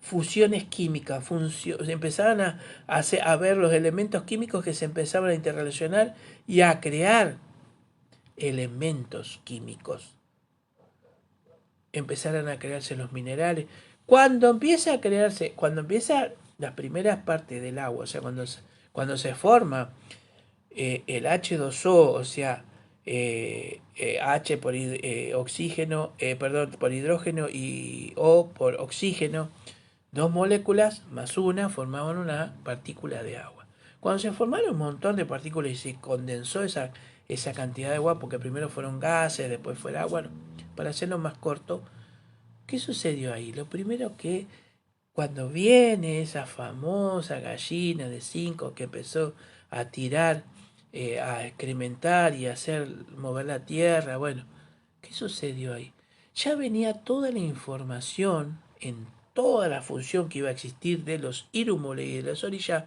fusiones químicas, empezaban a ver los elementos químicos que se empezaban a interrelacionar y a crear elementos químicos. Empezaron a crearse los minerales. Cuando empieza las primeras partes del agua, o sea, cuando se forma el H2O, o sea, H por oxígeno, por hidrógeno y O por oxígeno, dos moléculas más una formaban una partícula de agua. Cuando se formaron un montón de partículas y se condensó esa cantidad de agua, porque primero fueron gases, después fue el agua, para hacerlo más corto, ¿qué sucedió ahí? Lo primero que cuando viene esa famosa gallina de 5 que empezó a tirar, a excrementar y a hacer mover la tierra, bueno, ¿qué sucedió ahí? Ya venía toda la información en toda la función que iba a existir de los irumole y de las orillas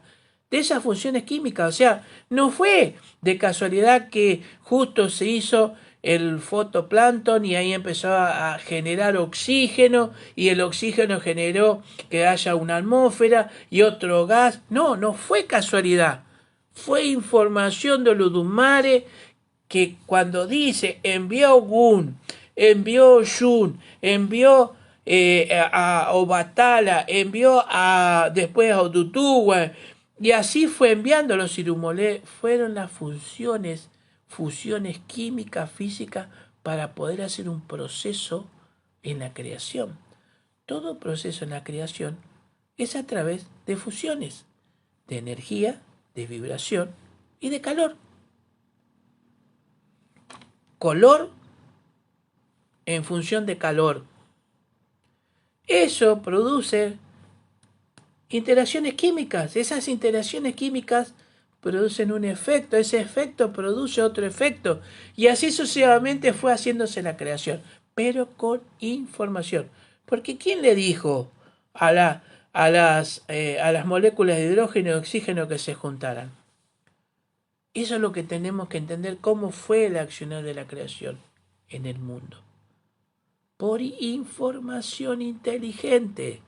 de esas funciones químicas. O sea, no fue de casualidad que justo se hizo el fotoplancton y ahí empezó a generar oxígeno y el oxígeno generó que haya una atmósfera y otro gas. No, no fue casualidad. Fue información de Olodumare que cuando dice envió Gun, envió Shun, envió a Obatala, envió después a Otutuwa, y así fue enviando los Irumolé, fueron las fusiones químicas, físicas, para poder hacer un proceso en la creación. Todo proceso en la creación es a través de fusiones, de energía, de vibración y de calor. Color en función de calor. Eso produce interacciones químicas. Esas interacciones químicas producen un efecto. Ese efecto produce otro efecto. Y así sucesivamente fue haciéndose la creación. Pero con información. Porque ¿quién le dijo a las moléculas de hidrógeno y oxígeno que se juntaran? Eso es lo que tenemos que entender, cómo fue el accionar de la creación en el mundo. Por información inteligente.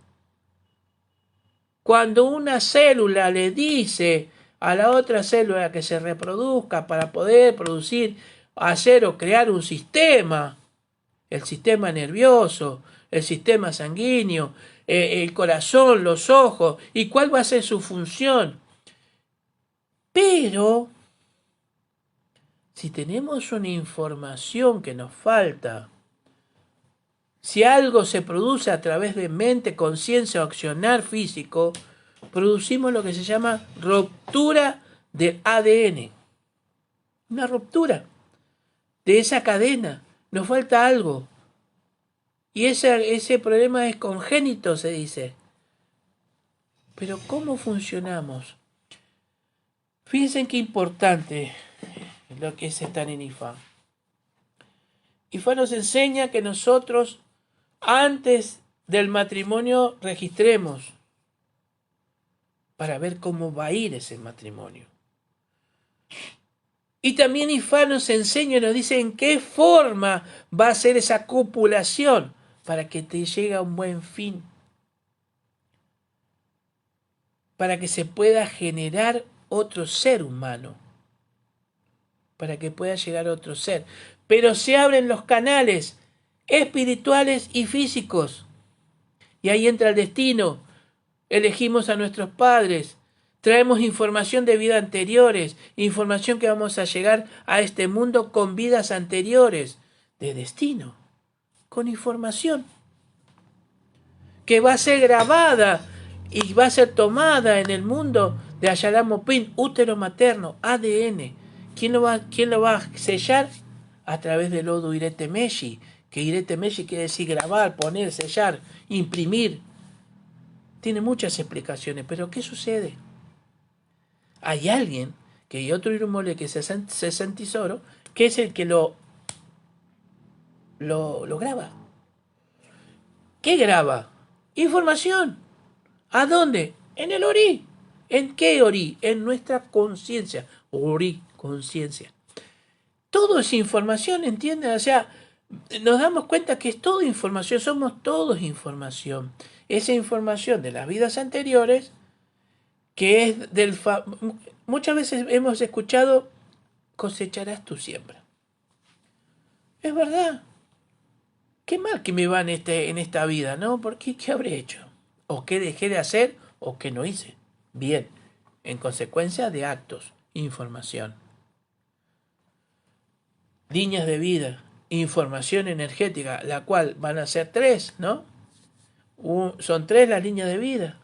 Cuando una célula le dice a la otra célula que se reproduzca para poder producir, hacer o crear un sistema, el sistema nervioso, el sistema sanguíneo, el corazón, los ojos, y cuál va a ser su función. Pero si tenemos una información que nos falta, si algo se produce a través de mente, conciencia o accionar físico, producimos lo que se llama ruptura del ADN. Una ruptura de esa cadena. Nos falta algo. Y ese problema es congénito, se dice. Pero ¿cómo funcionamos? Fíjense qué importante lo que es estar en IFA. IFA nos enseña que nosotros antes del matrimonio registremos para ver cómo va a ir ese matrimonio. Y también IFA nos enseña y nos dice en qué forma va a ser esa copulación para que te llegue a un buen fin. Para que se pueda generar otro ser humano. Para que pueda llegar otro ser. Pero se abren los canales espirituales y físicos. Y ahí entra el destino. Elegimos a nuestros padres. Traemos información de vidas anteriores. Información que vamos a llegar a este mundo con vidas anteriores. De destino. Con información. Que va a ser grabada y va a ser tomada en el mundo de Ayalamopin, útero materno, ADN. ¿Quién lo va a sellar? A través del Odu Irete Meshi, que Irete Meshi quiere decir grabar, poner, sellar, imprimir. Tiene muchas explicaciones, pero ¿qué sucede? Hay alguien, que hay otro Irumole que es Sesantizoro, que es el que lo graba. ¿Qué graba? Información. ¿A dónde? En el Ori. ¿En qué Ori? En nuestra conciencia. Ori, conciencia. Todo es información, ¿entienden? O sea, nos damos cuenta que es todo información, somos todos información. Esa información de las vidas anteriores, que es muchas veces hemos escuchado, cosecharás tu siembra. Es verdad. Qué mal que me va en esta vida, ¿no? ¿Por qué? ¿Qué habré hecho? ¿O qué dejé de hacer? ¿O qué no hice? Bien, en consecuencia de actos, información. Líneas de vida, información energética, la cual van a ser 3, ¿no? Son 3 las líneas de vida,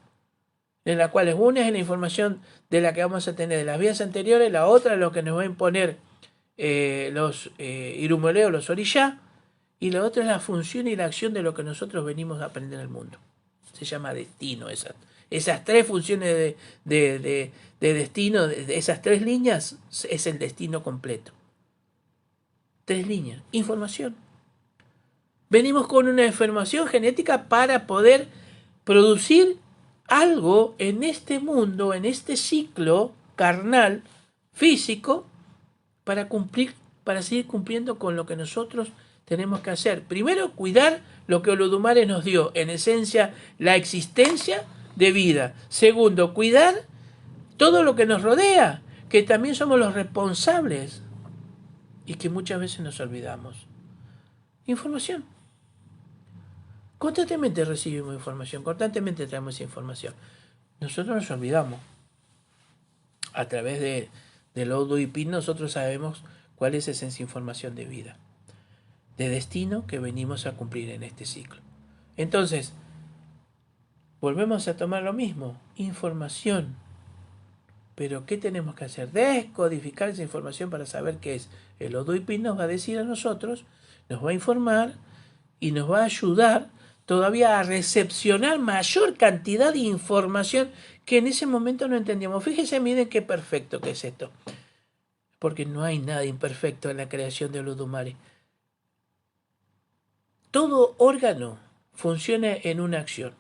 de las cuales una es la información de la que vamos a tener de las vidas anteriores, la otra es lo que nos va a imponer los Irumoleos, los Orishá, y la otra es la función y la acción de lo que nosotros venimos a aprender en el mundo. Se llama destino. Esas 3 funciones de destino, de esas 3 líneas, es el destino completo. 3 líneas. Información. Venimos con una información genética para poder producir algo en este mundo, en este ciclo carnal, físico, para cumplir, para seguir cumpliendo con lo que nosotros tenemos que hacer. Primero, cuidar lo que Olodumare nos dio, en esencia, la existencia de vida. Segundo, cuidar todo lo que nos rodea, que también somos los responsables y que muchas veces nos olvidamos. Información. Constantemente recibimos información, constantemente traemos información. Nosotros nos olvidamos. A través del Odo y Pin nosotros sabemos cuál es esa información de vida, de destino que venimos a cumplir en este ciclo. Entonces, volvemos a tomar lo mismo, información. Pero ¿qué tenemos que hacer? Descodificar esa información para saber qué es. El Odo y Pin nos va a decir a nosotros, nos va a informar y nos va a ayudar todavía a recepcionar mayor cantidad de información que en ese momento no entendíamos. Fíjense, miren qué perfecto que es esto. Porque no hay nada imperfecto en la creación de Olodumare. Todo órgano funciona en una acción.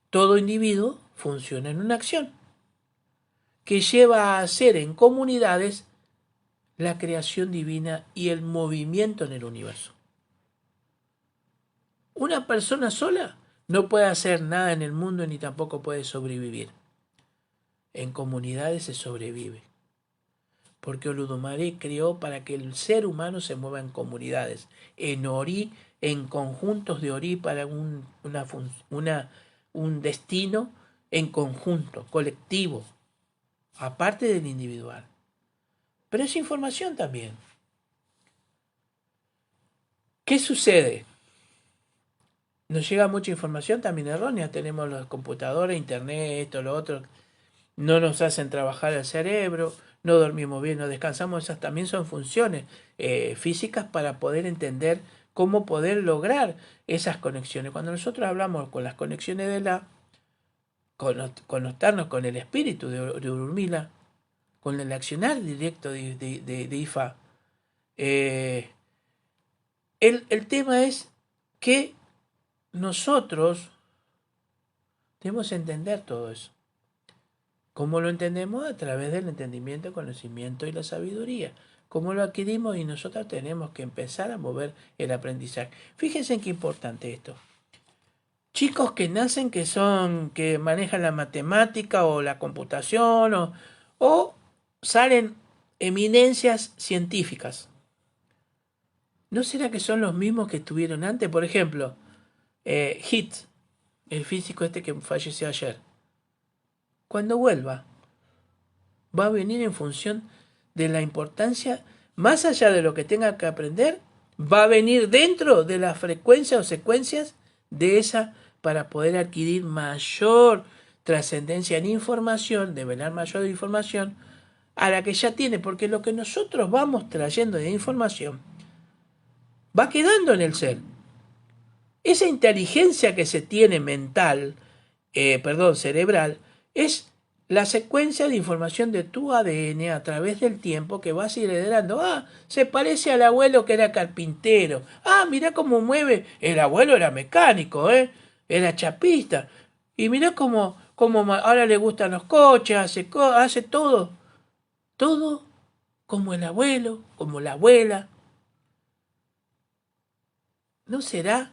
Todo individuo funciona en una acción que lleva a hacer en comunidades la creación divina y el movimiento en el universo. Una persona sola no puede hacer nada en el mundo ni tampoco puede sobrevivir. En comunidades se sobrevive. Porque Olodumare creó para que el ser humano se mueva en comunidades, en Ori, en conjuntos de Ori para un destino en conjunto, colectivo, aparte del individual. Pero es información también. ¿Qué sucede? Nos llega mucha información también errónea. Tenemos los computadores, internet, esto, lo otro. No nos hacen trabajar el cerebro, no dormimos bien, no descansamos. Esas también son funciones físicas para poder entender cómo poder lograr esas conexiones. Cuando nosotros hablamos con las conexiones de conectarnos con el espíritu de Urmila, con el accionar directo de Ifa, el tema es que nosotros debemos entender todo eso. ¿Cómo lo entendemos? A través del entendimiento, el conocimiento y la sabiduría. ¿Cómo lo adquirimos? Y nosotros tenemos que empezar a mover el aprendizaje. Fíjense en qué importante esto. Chicos que nacen, que manejan la matemática o la computación o salen eminencias científicas. ¿No será que son los mismos que estuvieron antes? Por ejemplo, Hitz, el físico este que falleció ayer. Cuando vuelva, va a venir en función de la importancia, más allá de lo que tenga que aprender, va a venir dentro de la frecuencia o secuencias de esa para poder adquirir mayor trascendencia en información, develar mayor información a la que ya tiene, porque lo que nosotros vamos trayendo de información va quedando en el ser. Esa inteligencia que se tiene cerebral, es la secuencia de información de tu ADN a través del tiempo que vas a ir heredando. Se parece al abuelo que era carpintero. Mirá cómo mueve. El abuelo era mecánico, era chapista. Y mirá cómo ahora le gustan los coches, hace todo. Todo como el abuelo, como la abuela. ¿No será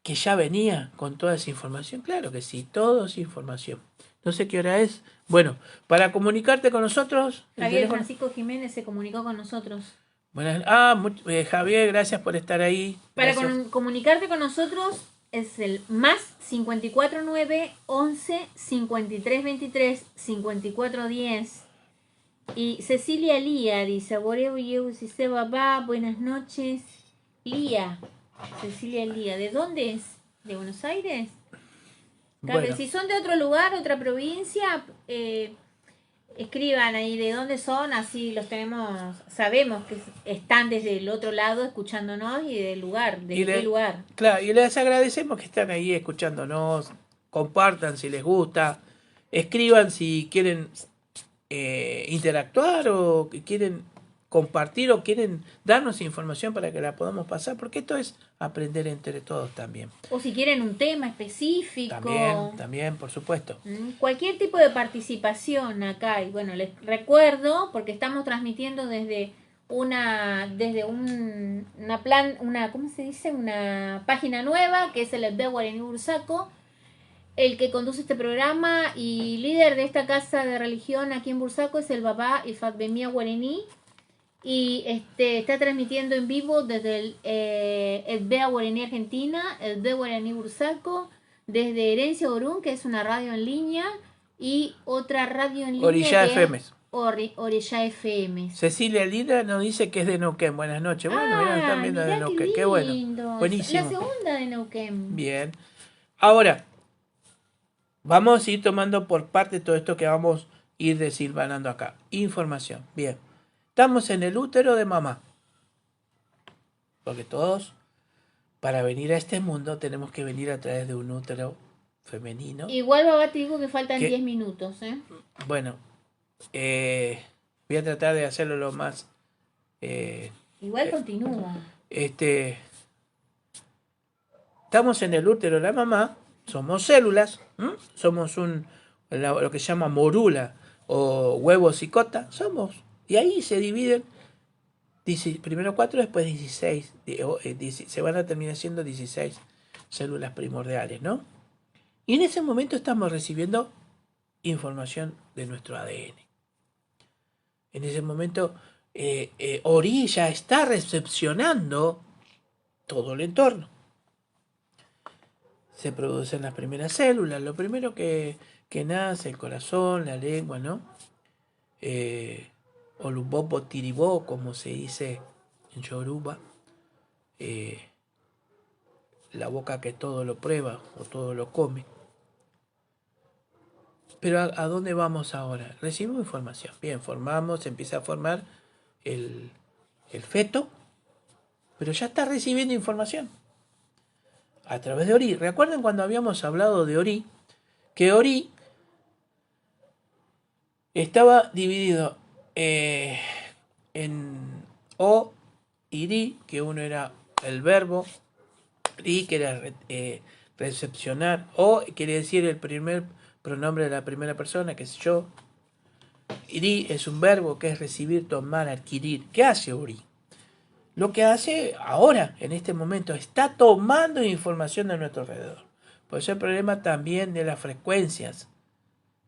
que ya venía con toda esa información? Claro que sí, todo es información. No sé qué hora es. Bueno, para comunicarte con nosotros... Javier Francisco Jiménez se comunicó con nosotros. Javier, gracias por estar ahí. Para comunicarte con nosotros es el más 549 11 53 23 54 10. Y Cecilia Lía dice: buenas noches. Cecilia Lía, ¿de dónde es? ¿De Buenos Aires? Bueno. Si son de otro lugar, otra provincia, escriban ahí de dónde son, así los tenemos, sabemos que están desde el otro lado escuchándonos y del lugar, de qué lugar. Claro, y les agradecemos que están ahí escuchándonos, compartan si les gusta, escriban si quieren interactuar o que quieren compartir o quieren darnos información para que la podamos pasar, porque esto es aprender entre todos también. O si quieren un tema específico. También, por supuesto. Cualquier tipo de participación acá. Y bueno, les recuerdo, porque estamos transmitiendo desde una ¿cómo se dice? Una página nueva, que es el Elbé Guaraní Bursaco. El que conduce este programa y líder de esta casa de religión aquí en Bursaco es el Babá Ifat Bemía Guaraní. Y está transmitiendo en vivo desde el BEA Guaraní Argentina, el BEA Guaraní Bursaco, desde Herencia Orún, que es una radio en línea, y otra radio en línea Orilla FM. Orilla FM. Cecilia Lira nos dice que es de Neuquén. Buenas noches. Bueno, mirá, están viendo de Neuquén. Qué bueno. Buenísimo. La segunda de Neuquén. Bien. Ahora, vamos a ir tomando por parte todo esto que vamos a ir desilvanando acá. Información. Bien. Estamos en el útero de mamá. Porque todos, para venir a este mundo, tenemos que venir a través de un útero femenino. Igual, babá, te digo que faltan 10 minutos. Bueno, voy a tratar de hacerlo lo más... Igual continúa. Estamos en el útero de la mamá, somos células, somos lo que se llama morula o huevo cicota, somos... Y ahí se dividen, primero 4, después 16. Se van a terminar siendo 16 células primordiales, ¿no? Y en ese momento estamos recibiendo información de nuestro ADN. En ese momento, Ori ya está recepcionando todo el entorno. Se producen las primeras células, lo primero que nace, el corazón, la lengua, ¿no? Olubobo tiribó, como se dice en Yoruba, la boca que todo lo prueba o todo lo come. Pero ¿a dónde vamos ahora? Recibimos información. Bien, se empieza a formar el feto, pero ya está recibiendo información a través de Ori. ¿Recuerdan cuando habíamos hablado de Ori? Que Ori estaba dividido en O y Ri, que uno era el verbo, Ri que era recepcionar, O quiere decir el primer pronombre de la primera persona, que es yo. Ri es un verbo que es recibir, tomar, adquirir. ¿Qué hace Ori? Lo que hace ahora, en este momento, está tomando información de nuestro alrededor. Por eso el problema también de las frecuencias,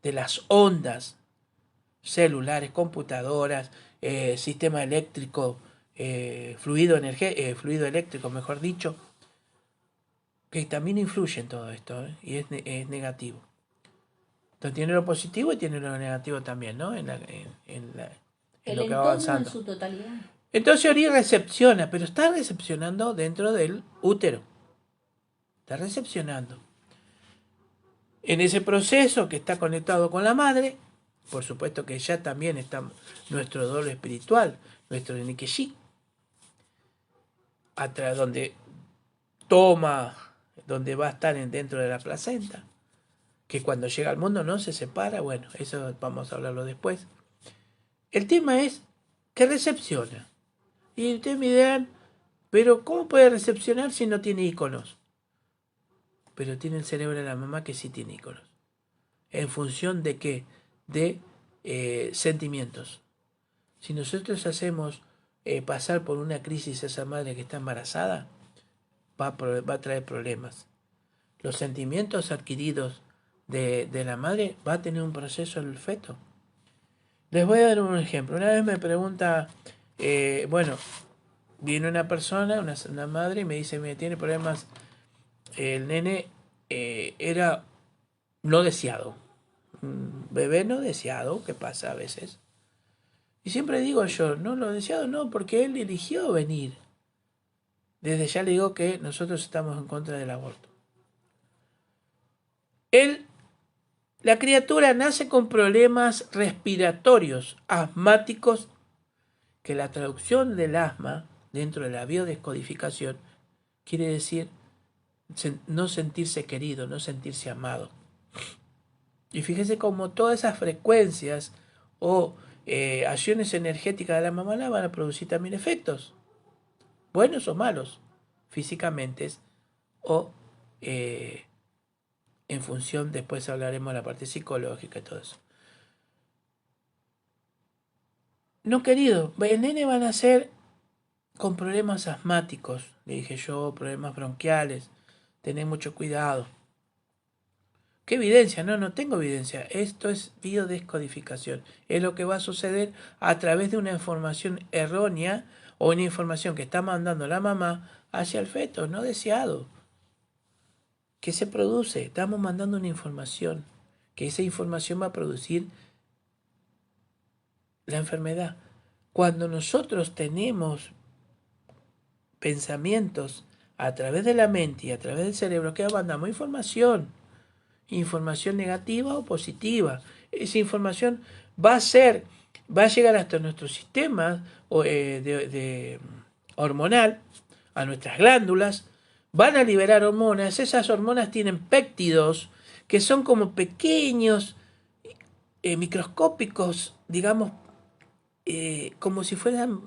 de las ondas celulares, computadoras, sistema eléctrico, fluido eléctrico, mejor dicho, que también influye en todo esto, y es negativo. Entonces tiene lo positivo y tiene lo negativo también, ¿no? En lo que va avanzando. En su totalidad. Entonces Ori recepciona, pero está recepcionando dentro del útero. Está recepcionando. En ese proceso que está conectado con la madre, por supuesto que ya también está nuestro dolor espiritual, nuestro Nikeshi, atrás donde va a estar dentro de la placenta, que cuando llega al mundo no se separa. Bueno, eso vamos a hablarlo después. El tema es que recepciona. Y ustedes me dirán, pero ¿cómo puede recepcionar si no tiene iconos? Pero tiene el cerebro de la mamá que sí tiene iconos. ¿En función de qué? De sentimientos. Si nosotros hacemos pasar por una crisis a esa madre que está embarazada, va a traer problemas. Los sentimientos adquiridos de la madre va a tener un proceso en el feto. Les voy a dar un ejemplo. Una vez me pregunta, viene una persona, una madre, y me dice, mira, tiene problemas, el nene era no deseado, un bebé no deseado, que pasa a veces. Y siempre digo yo, no lo deseado no, porque él eligió venir. Desde ya le digo que nosotros estamos en contra del aborto. La criatura nace con problemas respiratorios, asmáticos, que la traducción del asma, dentro de la biodescodificación, quiere decir no sentirse querido, no sentirse amado. Y fíjese cómo todas esas frecuencias o acciones energéticas de la mamá van a producir también efectos, buenos o malos, físicamente o en función, después hablaremos de la parte psicológica y todo eso. No, querido, el nene va a nacer con problemas asmáticos, le dije yo, problemas bronquiales, tené mucho cuidado. ¿Qué evidencia? No, no tengo evidencia. Esto es biodescodificación. Es lo que va a suceder a través de una información errónea o una información que está mandando la mamá hacia el feto, no deseado. ¿Qué se produce? Estamos mandando una información, que esa información va a producir la enfermedad. Cuando nosotros tenemos pensamientos a través de la mente y a través del cerebro, que mandamos información negativa o positiva. Esa información va a llegar hasta nuestro sistema hormonal, a nuestras glándulas, van a liberar hormonas. Esas hormonas tienen péptidos que son como pequeños, microscópicos, digamos, como si fueran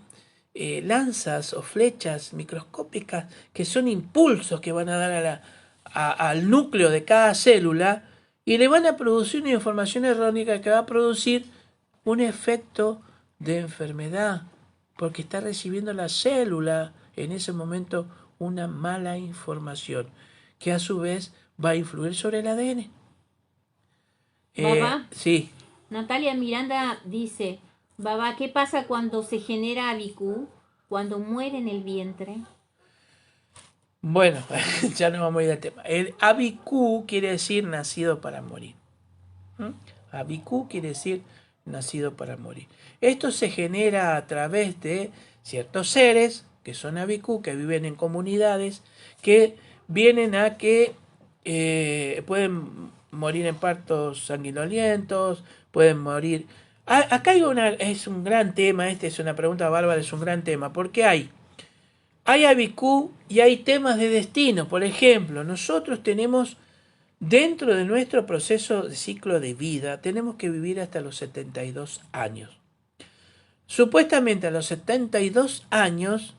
lanzas o flechas microscópicas, que son impulsos que van a dar al núcleo de cada célula y le van a producir una información errónea que va a producir un efecto de enfermedad, porque está recibiendo la célula en ese momento una mala información, que a su vez va a influir sobre el ADN. Babá, Sí. Natalia Miranda dice, babá, ¿qué pasa cuando se genera ABIQ? Cuando muere en el vientre. Bueno, ya no vamos a ir al tema. El ABIQ quiere decir nacido para morir. ABIQ quiere decir nacido para morir. Esto se genera a través de ciertos seres que son ABIQ, que viven en comunidades, que vienen a que pueden morir en partos sanguinolentos, pueden morir... acá es un gran tema, esta es una pregunta bárbara, es un gran tema, porque hay ABIQ y hay temas de destino. Por ejemplo, nosotros tenemos, dentro de nuestro proceso de ciclo de vida, tenemos que vivir hasta los 72 años. Supuestamente a los 72 años,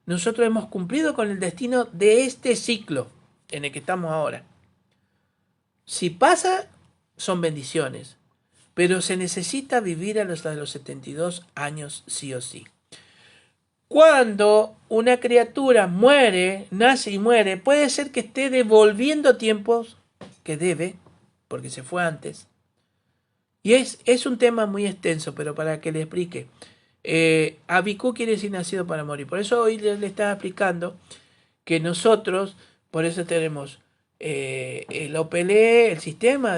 nosotros hemos cumplido con el destino de este ciclo en el que estamos ahora. Si pasa, son bendiciones, pero se necesita vivir hasta los 72 años sí o sí. Cuando una criatura muere, nace y muere, puede ser que esté devolviendo tiempos que debe, porque se fue antes. Y es un tema muy extenso, pero para que le explique. ABIQ quiere decir nacido para morir. Por eso hoy le estaba explicando que nosotros, por eso tenemos el OPLE, el sistema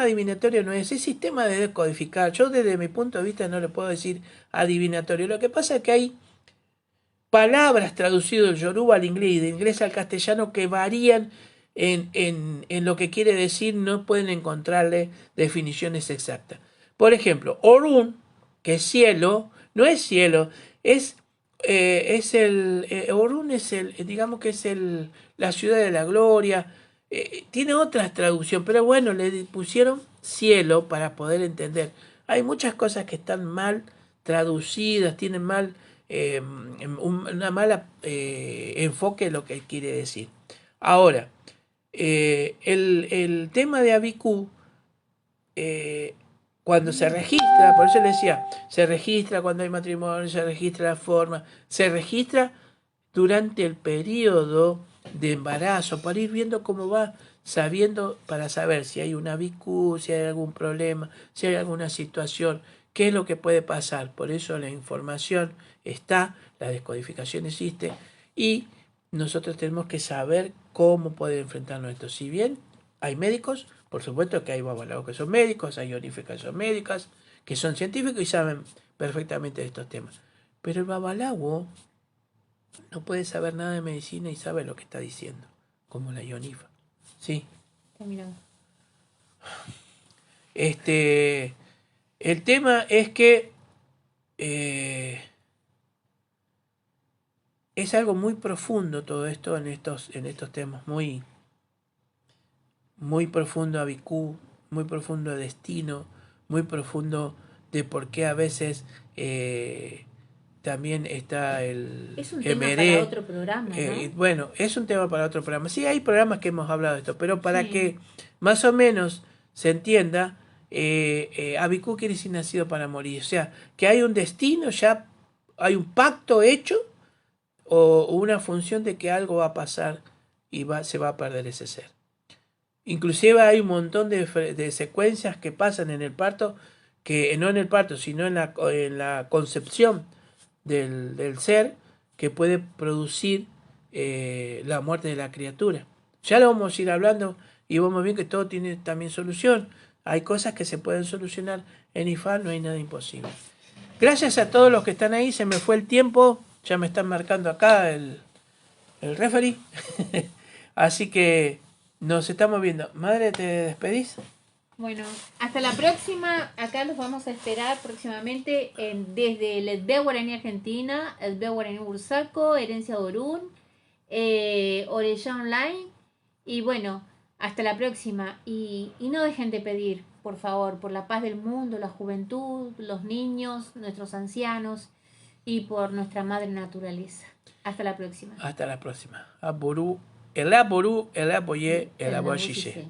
adivinatorio no es sistema de decodificar. Yo desde mi punto de vista no le puedo decir adivinatorio. Lo que pasa es que hay palabras traducidas del yoruba al inglés y de inglés al castellano que varían en lo que quiere decir, no pueden encontrarle definiciones exactas. Por ejemplo, Orun, que es cielo, no es cielo, Orun es digamos que es la ciudad de la gloria, tiene otra traducción, pero bueno, le pusieron cielo para poder entender. Hay muchas cosas que están mal traducidas, tienen mal una mala enfoque de lo que quiere decir. Ahora, el tema de ABIQ, cuando se registra, por eso le decía, se registra cuando hay matrimonio, se registra la forma, se registra durante el periodo de embarazo, para ir viendo cómo va, sabiendo, para saber si hay una ABIQ, si hay algún problema, si hay alguna situación, qué es lo que puede pasar. Por eso la información está, la descodificación existe y nosotros tenemos que saber cómo poder enfrentarnos a esto. Si bien hay médicos, por supuesto que hay babalawos que son médicos, hay oníficas que son médicas, que son científicos y saben perfectamente de estos temas. Pero el babalawo no puede saber nada de medicina y sabe lo que está diciendo, como la ionifa. Sí. El tema es que es algo muy profundo todo esto en estos temas, muy profundo ABIQ, muy profundo destino, muy profundo de por qué a veces también está Es un el tema Meré. para otro programa, ¿no? Bueno, es un tema para otro programa. Sí, hay programas que hemos hablado de esto, pero para Sí. que más o menos se entienda, Abicú quiere decir nacido para morir. O sea, que hay un destino, ya hay un pacto hecho o una función de que algo va a pasar y se va a perder ese ser. Inclusive hay un montón de secuencias que pasan en el parto, que no en el parto, sino en la concepción del ser, que puede producir la muerte de la criatura. Ya lo vamos a ir hablando y vamos bien que todo tiene también solución. Hay cosas que se pueden solucionar en IFAL, no hay nada imposible. Gracias a todos los que están ahí, se me fue el tiempo, ya me están marcando acá el referee. Así que nos estamos viendo. Madre, ¿te despedís? Bueno, hasta la próxima. Acá los vamos a esperar próximamente desde el Edbea Guaraní Argentina, Edbea Guaraní Bursaco, Herencia Orún, Orella Online. Y bueno, hasta la próxima. Y no dejen de pedir, por favor, por la paz del mundo, la juventud, los niños, nuestros ancianos y por nuestra madre naturaleza. Hasta la próxima. Hasta la próxima. Aború, el aboyé, el aboyé.